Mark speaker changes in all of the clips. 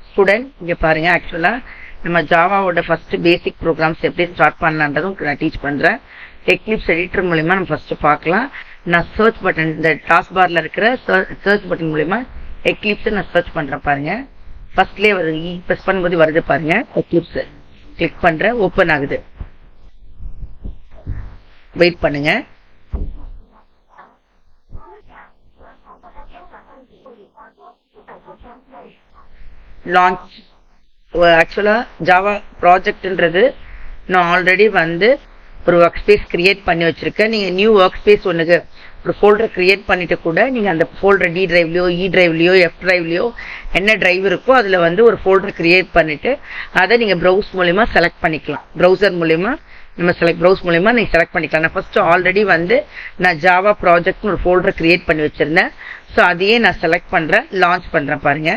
Speaker 1: Student இங்கே பாருங்க, ஆக்சுவலாக நம்ம ஜாவாவோட ஃபர்ஸ்ட் பேசிக் ப்ரோக்ராம்ஸ் எப்படி ஸ்டார்ட் பண்ணலான்றதும் நான் டீச் பண்ணுறேன். எக்லிப்ஸ் எடிட்டர் மூலிமா நம்ம ஃபர்ஸ்ட் பார்க்கலாம். நான் சர்ச் பட்டன், இந்த டாஸ்க் பார்ல இருக்கிற சர்ச் பட்டன் மூலிமா எக்லிப்ஸை நான் சர்ச் பண்ணுறேன். பாருங்க, ஃபர்ஸ்ட்லேயே வருது, ப்ரெஸ் பண்ணும்போது வருது பாருங்க. எக்லிப்ஸ் கிளிக் பண்ணுறேன், ஓப்பன் ஆகுது. வெயிட் பண்ணுங்க. லான்ச். ஆக்சுவலா ஜாவா ப்ராஜெக்ட்ன்றது நான் ஆல்ரெடி ஒரு ஒர்க் ஸ்பேஸ் கிரியேட் பண்ணி வச்சிருக்கேன். நீங்க நியூ ஒர்க் ஸ்பேஸ் ஒன்றுக்கு ஒரு ஃபோல்டர் கிரியேட் பண்ணிட்டு கூட நீங்க அந்த ஃபோல்டர் டி டிரைவ்லயோ இ டிரைவ்லயோ எஃப் டிரைவ்லயோ என்ன டிரைவ் இருக்கோ அதுல ஒரு ஃபோல்டர் கிரியேட் பண்ணிட்டு அதை நீங்க ப்ரௌஸ் மூலமா செலக்ட் பண்ணிக்கலாம். ப்ரௌசர் மூலமா நம்ம ப்ரௌஸ் மூலமா நீங்க செலக்ட் பண்ணிக்கலாம். நான் ஃபர்ஸ்ட் ஆல்ரெடி நான் ஜாவா ப்ராஜெக்ட் ஒரு ஃபோல்டர் கிரியேட் பண்ணி வச்சிருந்தேன். ஸோ அதையே நான் செலக்ட் பண்றேன், லான்ச் பண்றேன். பாருங்க,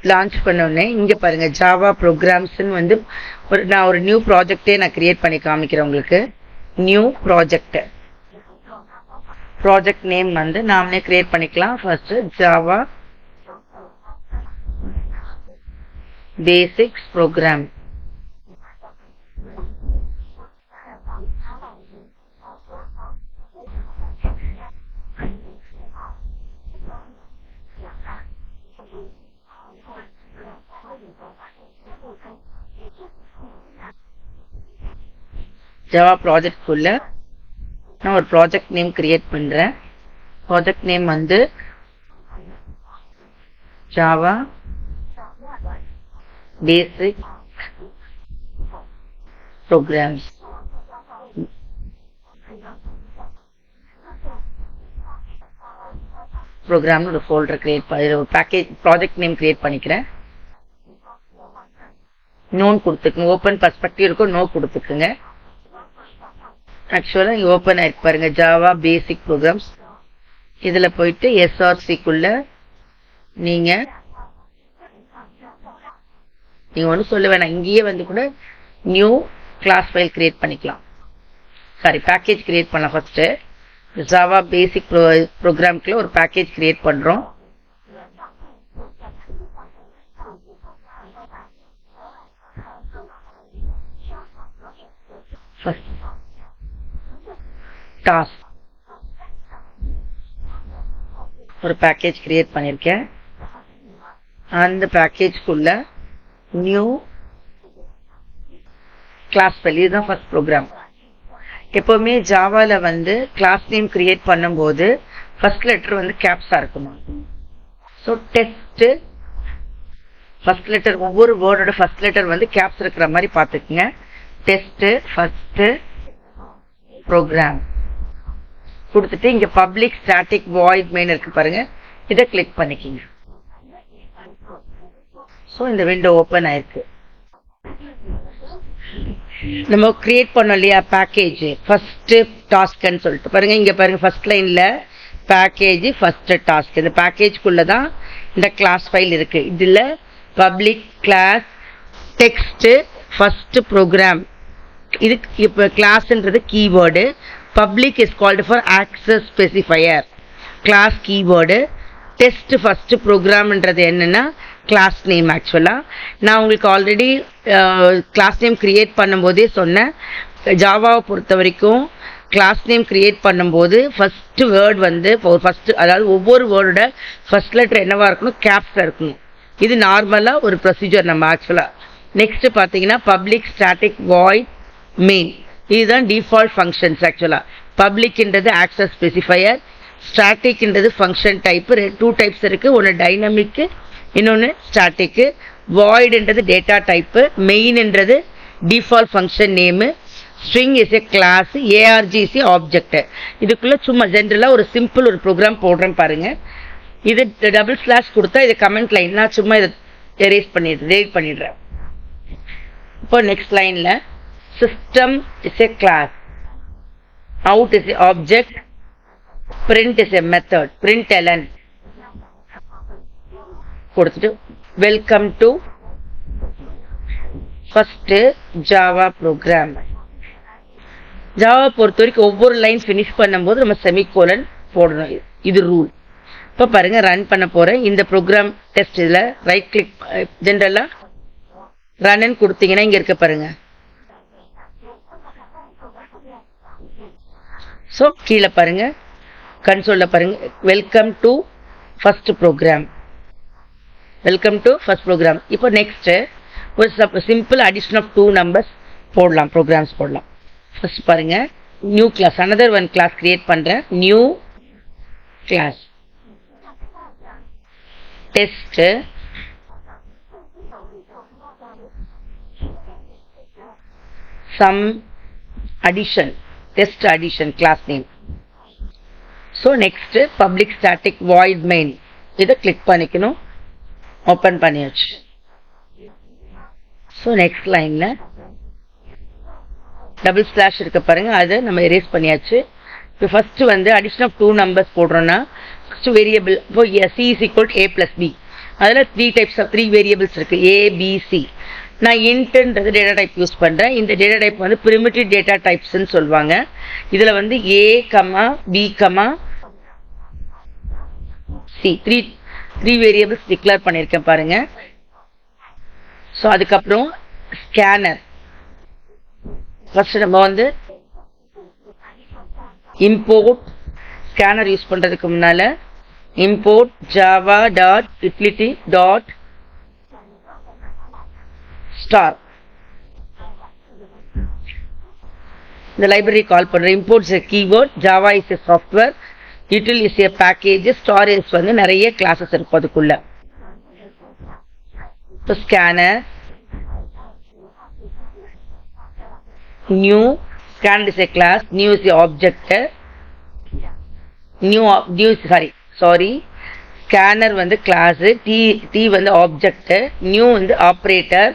Speaker 1: லான்ச் பண்ண உடனே இங்க பாருங்க ஜாவா ப்ரோக்ராம்ஸ் நான் ஒரு நியூ ப்ராஜெக்டே நான் கிரியேட் பண்ணி காமிக்கிறேன் உங்களுக்கு. நியூ ப்ராஜெக்ட் நேம் நாமளே கிரியேட் பண்ணிக்கலாம். First Java basics program. Java ப்ராஜெக்ட்குள்ள நான் ஒரு ப்ராஜெக்ட் நேம் கிரியேட் பண்றேன். Project name Java basic programs. ப்ரோக்ராம்னு ஒரு ஃபோல்டர் கிரியேட் பண்ணி ஒரு பேக்கேஜ் ப்ராஜெக்ட் நேம் கிரியேட் பண்ணிக்கிறேன். நோன் கொடுத்துக்குங்க. ஓப்பன் பர்ஸ்பெக்டிவ் இருக்கும், நோ கொடுத்துக்குங்க. ஆக்சுவலா இங்க ஓப்பன் ஆயிருக்கு பாருங்க, ஜாவா பேசிக் ப்ரோக்ராம்ஸ். இதுல போயிட்டு எஸ்ஆர்சிக்குள்ள நீங்க ஒண்ணு சொல்ல வேணாம், இங்கேயே கூட நியூ கிளாஸ் ஃபைல் கிரியேட் பண்ணிக்கலாம். சாரி, பேக்கேஜ் கிரியேட் பண்ணலாம். ஃபர்ஸ்ட் ஜாவா பேசிக் ப்ரோக்ராம்க்குள்ள ஒரு பேக்கேஜ் கிரியேட் பண்றோம். டாஸ்க் ஒரு பேக்கேஜ் கிரியேட் பண்ணிருக்கேன். அந்த பேக்கேஜ்க்குள்ள நியூ கிளாஸ் ஃபைல். இதுதான் ஃபர்ஸ்ட் ப்ரோக்ராம். எப்பவுமே ஜாவால கிளாஸ் நேம் கிரியேட் பண்ணும்போது ஃபர்ஸ்ட் லெட்டர் கேப்ஸா இருக்குமா. ஸோ டெஸ்ட் ஃபர்ஸ்ட் லெட்டர், ஒவ்வொரு வேர்டோட ஃபர்ஸ்ட் லெட்டர் கேப்ஸ் இருக்கிற மாதிரி பார்த்துக்குங்க. டெஸ்ட் ஃபர்ஸ்ட் ப்ரோக்ராம் கொடுத்துட்டு இங்க பப்ளிக் ஸ்டாட்டிக் வாய்ட் மெயின் இருக்கு பாருங்க, இதை கிளிக் பண்ணிக்கிங்க. ஸோ இந்த விண்டோ ஓப்பன் ஆயிருக்கு. நம்ம கிரியேட் பண்ணோம் இல்லையா பேக்கேஜ் ஃபர்ஸ்ட் டாஸ்க்னு சொல்லிட்டு பாருங்க. இங்க பாருங்க ஃபர்ஸ்ட் லைன்ல பேக்கேஜ் ஃபர்ஸ்ட் டாஸ்க். இந்த பேக்கேஜ்க்குள்ளதான் இந்த கிளாஸ் ஃபைல் இருக்கு. இதுல public class text first program. இது இப்ப கிளாஸ்ன்றது keyword. Public is called for access specifier. Class keyword. Test first ப்ரோக்ராம்ன்றது என்னன்னா கிளாஸ் நேம். ஆக்சுவலா நான் உங்களுக்கு ஆல்ரெடி கிளாஸ் நேம் கிரியேட் பண்ணும்போதே சொன்னேன், ஜாவாவை பொறுத்த வரைக்கும் கிளாஸ் நேம் கிரியேட் பண்ணும்போது ஃபர்ஸ்ட் வேர்ட் ஃபர்ஸ்ட், அதாவது ஒவ்வொரு வேர்டோட ஃபர்ஸ்ட் லெட்டர் என்னவா இருக்கணும், கேப்ஸ்ல இருக்கணும். இது நார்மலா ஒரு ப்ரொசீஜர் நம்ம ஆக்சுவலா. நெக்ஸ்ட் பாத்தீங்கன்னா பப்ளிக் ஸ்டாட்டிக் வாய்ட் மெயின். இதுதான் டிஃபால்ட் ஃபங்க்ஷன்ஸ். ஆக்சுவலா பப்ளிக்ன்றது ஆக்சஸ் ஸ்பெசிஃபையர், ஸ்டாட்டிக்ன்றது ஃபங்க்ஷன் டைப். டூ டைப்ஸ் இருக்கு, ஒன்னு டைனமிக், இன்னொன்னு ஸ்டாட்டிக். வாய்டுன்றது டேட்டா டைப். மெயின்ன்றது default function name. String is a class. ARG is a object. இதுக்குள்ள சும்மா ஜென்ரலா ஒரு சிம்பிள் ஒரு ப்ரோக்ராம் போடுறேன் பாருங்க. இது டபுள் ஸ்லாஷ் கொடுத்தா இது கமெண்ட் லைன். நான் சும்மா இதை எரேஸ் பண்ணிடுறேன். இப்போ நெக்ஸ்ட் லைன்ல system is a class, out is a object, print is a method, println. கொடுத்துட்டு welcome to first Java program. Java பொறுத்த வரைக்கும் ஒவ்வொரு லைன் ஃபினிஷ் பண்ணும்போது நம்ம செமிகோலன் போடணும். இது ரூல். இப்போ பாருங்க ரன் பண்ண போறேன். இந்த ப்ரோக்ராம் டெஸ்ட் இதில் ரைட் கிளிக் ஜென்ரலா ரன்னு கொடுத்தீங்கன்னா இங்க இருக்க பாருங்க. ஸோ கீழே பாருங்க கன்சோல்ல பாருங்க welcome to first program. Welcome to first program. இப்போ நெக்ஸ்ட் ஒரு சிம்பிள் அடிஷன் ஆஃப் 2 நம்பர்ஸ் போடலாம், ப்ரோக்ராம்ஸ் போடலாம். ஃபர்ஸ்ட் பாருங்க new class, another one class create பண்றேன். New class test sum addition, test addition class name. So next public static void main இதை click பண்ணிக்கணும். Open பண்ணியாச்சு. So next லைன்ல double slash இருக்க பாருங்க, அதை நம்ம எரேஸ் பண்ணியாச்சு. இப்போ ஃபர்ஸ்ட் வந்து அடிஷன் ஆஃப் 2 நம்பர்ஸ் போடுறோம்னா ஃபர்ஸ்ட் வேரியபிள். இப்போ C is equal to A plus B. அதில் 3 வேரியபிள்ஸ் இருக்கு, ஏ பி சி. நான் இன்ட்ன்றது டேட்டா டைப் யூஸ் பண்றேன். இந்த டேட்டா டைப் வந்து பிரிமிட்டிவ் டேட்டா டைப்ஸ்ன்னு சொல்லுவாங்க. இதுல வந்து A comma B comma C three variables declare பண்ணியிருக்கேன் பாருங்க. ஸோ அதுக்கப்புறம் ஸ்கேனர். ஃபர்ஸ்ட் நம்ம வந்து இம்போர்ட் ஸ்கேனர் யூஸ் பண்றதுக்கு முன்னால import Java dot utility dot star இந்த லைப்ரரி கால் பண்றேன். Import is a keyword, Java is a software, util is a package, storage வந்து நிறைய கிளாஸஸ் இருக்கும் அதுக்குள்ள. Scanner new, scanner is a class, new is the object, scanner வந்து class, t வந்து object, new வந்து operator,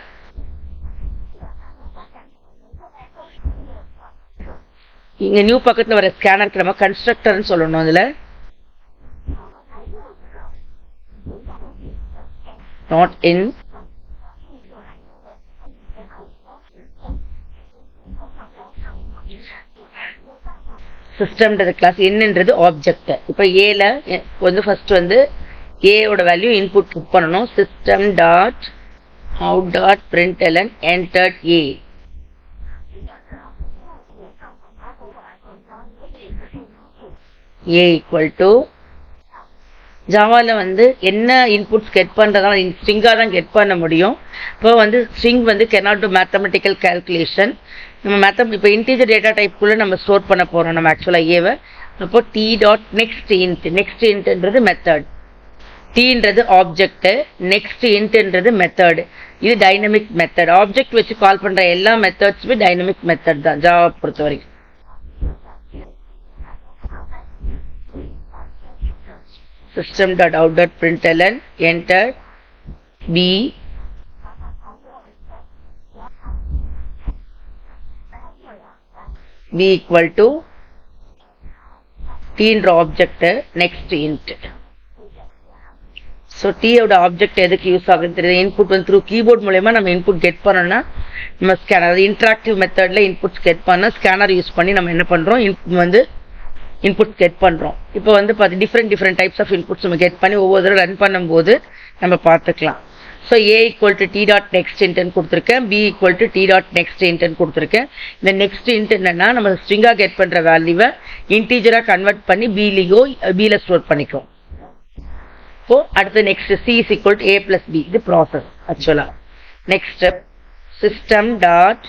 Speaker 1: இங்க new பக்கத்துல வர ஸ்கேனருக்கு நம்ம கன்ஸ்ட்ரக்டர்னு சொல்லணும். அதுல நாட் இன் சிஸ்டம்ன்றது கிளாஸ், என்னன்றது ஆப்ஜெக்ட். இப்போ ஏல வந்து ஃபர்ஸ்ட் வந்து ஏயோட வேல்யூ இன்புட் புட் பண்ணணும். System dot out dot println entered A. A equal to ஜாவால வந்து என்ன இன்புட்ஸ் கெட் பண்றதா ஸ்ட்ரிங்கா தான் கெட் பண்ண முடியும். இப்போ வந்து ஸ்ட்ரிங் வந்து cannot do mathematical calculation. நம்ம இப்போ இன்டீஜர் டேட்டா டைப்புக்குள்ள நம்ம ஸ்டோர் பண்ண போறோம் நம்ம ஆக்சுவலா ஏவை. அப்போ டி டாட் நெக்ஸ்ட் இன்ட்ன்றது மெத்தட், டீன்றது ஆப்ஜெக்ட், நெக்ஸ்ட் இன்ட்ன்றது மெத்தட். இது டைனமிக் மெத்தட். ஆப்ஜெக்ட் வச்சு கால் பண்ற எல்லா மெத்தட்ஸுமே டைனமிக் மெத்தட் தான் ஜாவா பொறுத்த வரைக்கும். system.out.println enter b equal to t என்ற object next int. So t ஓட ஆப்ஜெக்ட் எதுக்கு யூஸ் ஆகுது தெரியுது. இன்புட் வந்து த்ரூ கீபோர்ட் மூலமா நம்ம இன்புட் கெட் பண்ணோம்னா நம்ம ஸ்கேனர் இன்டராக்டிவ் மெத்தட்ல இன்புட்ஸ் கெட் பண்ண ஸ்கேனர் யூஸ் பண்ணி நம்ம என்ன பண்றோம் வந்து இன்புட் கெட் பண்றோம். இப்போ வந்து டிஃப்ரெண்ட் டைப்ஸ் ஆஃப் இன்புட்ஸ் நம்ம கெட் பண்ணி ஒவ்வொரு தடவை ரன் பண்ணும்போது நம்ம பார்த்துக்கலாம். So A equal to T dot next இன்ட்னு கொடுத்துருக்கேன், B equal to T dot next இன்ட்னு கொடுத்துருக்கேன். இந்த நெக்ஸ்ட் இன்ட் என்னன்னா நம்ம ஸ்ட்ரிங்கா கெட் பண்ற வேல்யூவை இன்டீஜரா கன்வெர்ட் பண்ணி பில ஸ்டோர் பண்ணிக்கும். இப்போ அடுத்து next C is equal to A plus B, இது ப்ராசஸ் ஆக்சுவலா. Next system dot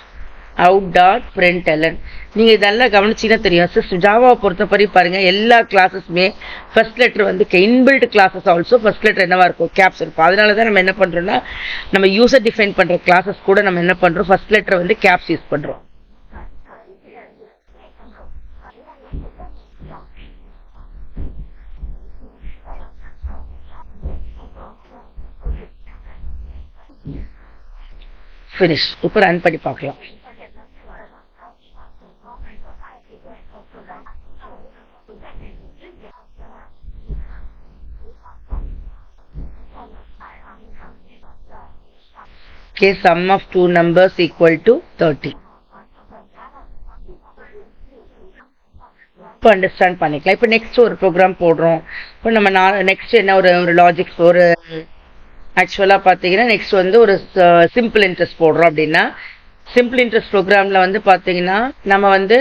Speaker 1: out dot println. நீங்க இதெல்லாம் கவனிச்சீங்கன்னா தெரியும். ஜாவாவை பொறுத்தவரை பாருங்க எல்லா கிளாஸஸுமே ஃபர்ஸ்ட் லெட்டர் வந்து inbuilt classes also first letter என்னவா இருக்கும், கேப்ஸ் இருக்கும். அதனாலதான் நம்ம என்ன பண்றோம்னா நம்ம யூசர் டிஃபைன் பண்ற கிளாஸஸ் கூட நம்ம என்ன பண்றோம் ஃபர்ஸ்ட் லெட்டர் வந்து கேப்ஸ் யூஸ் பண்றோம். ஃபினிஷ். இப்போ ரன் பண்ணி பார்க்கலாம். Okay, sum of two numbers equal to 30. இப்போ அண்டர்ஸ்டாண்ட் பண்ணிக்கலாம். இப்போ நெக்ஸ்ட் ஒரு ப்ரோக்ராம் போடுறோம். இப்போ நம்ம நெக்ஸ்ட் என்ன ஒரு லாஜிக்ஸ் ஒரு ஆக்சுவலாக பார்த்தீங்கன்னா நெக்ஸ்ட் வந்து ஒரு சிம்பிள் இன்ட்ரெஸ்ட் போடுறோம் அப்படின்னா சிம்பிள் இன்ட்ரெஸ்ட் ப்ரோக்ராமில் வந்து பார்த்தீங்கன்னா நம்ம வந்து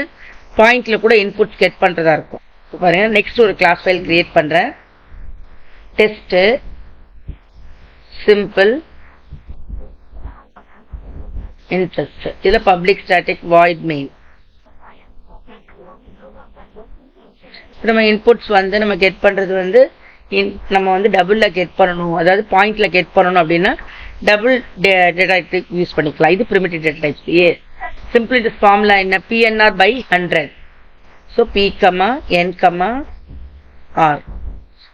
Speaker 1: பாயிண்டில் கூட இன்புட்ஸ் கெட் பண்ணுறதா இருக்கும். இப்போ பாருங்கள் நெக்ஸ்ட் ஒரு கிளாஸ் ஃபைல் க்ரியேட் பண்ணுறேன். டெஸ்ட்டு சிம்பிள் இன்ட்ரெஸ்ட் இதில் பப்ளிக் ஸ்டாட்டிக் வாய்ட் மெயின். நம்ம இன்புட்ஸ் வந்து நம்ம கெட் பண்ணுறது வந்து நம்ம வந்து டபுளில் கெட் பண்ணணும், அதாவது பாயிண்டில் கெட் பண்ணணும் அப்படின்னா டபுள் டேட்டா டைப் யூஸ் பண்ணிக்கலாம். இது primitive data types. Simple interest formula என்ன? PNR by 100. So P, N, R.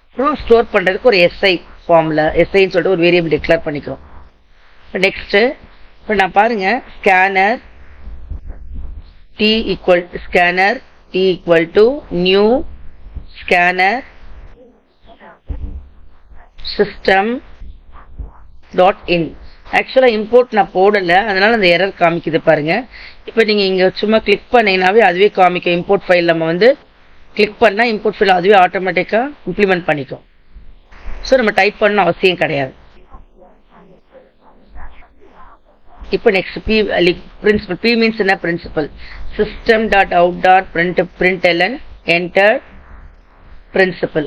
Speaker 1: அப்புறம் ஸ்டோர் பண்ணுறதுக்கு ஒரு SI ஃபார்முலா, SIன்னு சொல்லிட்டு ஒரு வேரியபிள் டிக்ளேர் பண்ணிக்கிறோம். நெக்ஸ்ட்டு இப்போ நான் பாருங்கள் scanner T equal to new scanner system dot in. ஆக்சுவலாக இம்போர்ட் நான் போடலை, அதனால அந்த எரர் காமிக்குது பாருங்க. இப்போ நீங்கள் இங்கே சும்மா கிளிக் பண்ணீங்கன்னாவே அதுவே காமிக்கும். இம்போர்ட் ஃபைல் நம்ம வந்து கிளிக் பண்ணால் இம்போர்ட் ஃபைல் அதுவே ஆட்டோமேட்டிக்காக இம்ப்ளிமெண்ட் பண்ணிக்கும். ஸோ நம்ம டைப் பண்ணணும் அவசியம் கிடையாது. இப்போ நெக்ஸ்ட் பிரின்சிபல். P மீன்ஸ் என்ன? Principal. system dot out dot println enter principal.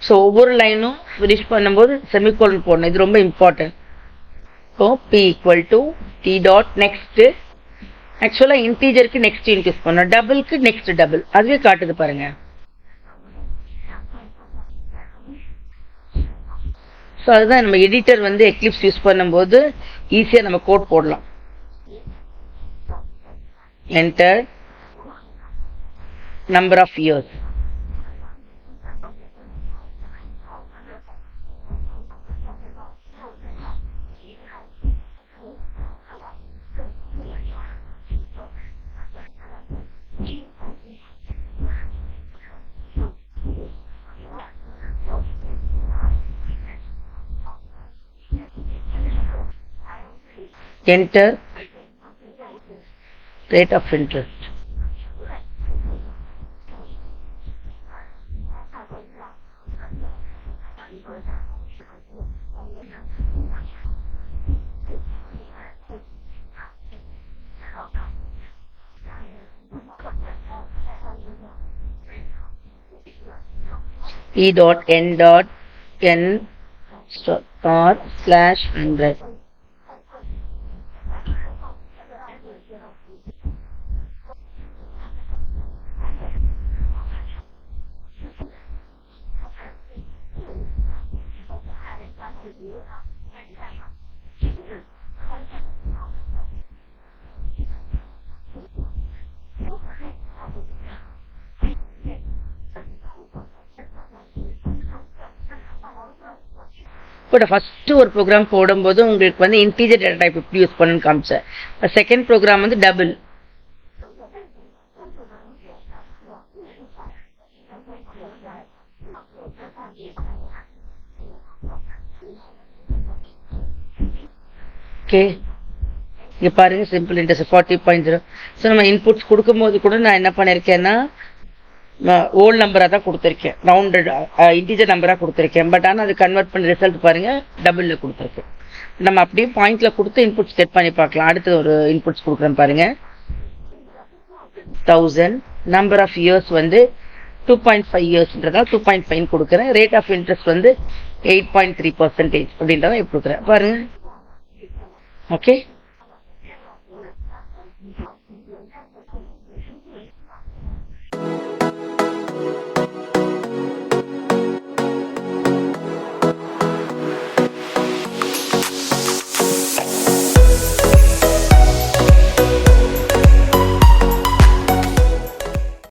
Speaker 1: So ஒவ்வொரு லைனும் ஃபினிஷ் பண்ணும்போது செமிகோலன் போடணும். இது ரொம்ப important. So P equal to T dot next. ஆக்சுவலாக இன்டீஜருக்கு நெக்ஸ்ட் இன்க்ரீஸ் பண்ணணும், டபுளுக்கு நெக்ஸ்ட் டபுள், அதுவே காட்டுது பாருங்க. ஸோ அதுதான் நம்ம எடிட்டர் வந்து எக்லிப்ஸ் யூஸ் பண்ணும்போது ஈஸியாக நம்ம கோட் போடலாம். Enter number of years. Enter rate of interest. P dot N dot N star slash 100. இப்போ ஃபர்ஸ்ட் ஒரு ப்ரோக்ராம் போடும்போது உங்களுக்கு வந்து இன்டீஜர் டேட்டா டைப் எப்படி யூஸ் பண்ணணும்னு காமிச்சேன். செகண்ட் ப்ரோக்ராம் வந்து டபுள். ஓகே, இங்கே பாருங்க சிம்பிள் இன்ட்ரெஸ்ட் 40.0. ஸோ நம்ம இன்புட்ஸ் கொடுக்கும்போது கூட நான் என்ன பண்ணியிருக்கேன்னா ஓல்டு நம்பராக தான் கொடுத்துருக்கேன், ரவுண்டட் இன்டீஜர் நம்பராக கொடுத்துருக்கேன். பட் ஆனால் அது கன்வெர்ட் பண்ணி ரிசல்ட் பாருங்கள் டபுளில் கொடுத்துருக்கேன். நம்ம அப்படியே பாயிண்டில் கொடுத்து இன்புட்ஸ் செட் பண்ணி பார்க்கலாம். அடுத்து ஒரு இன்புட்ஸ் கொடுக்குறேன் பாருங்கள். 1000. நம்பர் ஆஃப் இயர்ஸ் வந்து 2.5 இயர்ஸ்ன்றதால் 2.5 கொடுக்குறேன். ரேட் ஆஃப் இன்ட்ரெஸ்ட் வந்து 8.3% அப்படின்றத கொடுக்குறேன் பாருங்கள். ஓகே.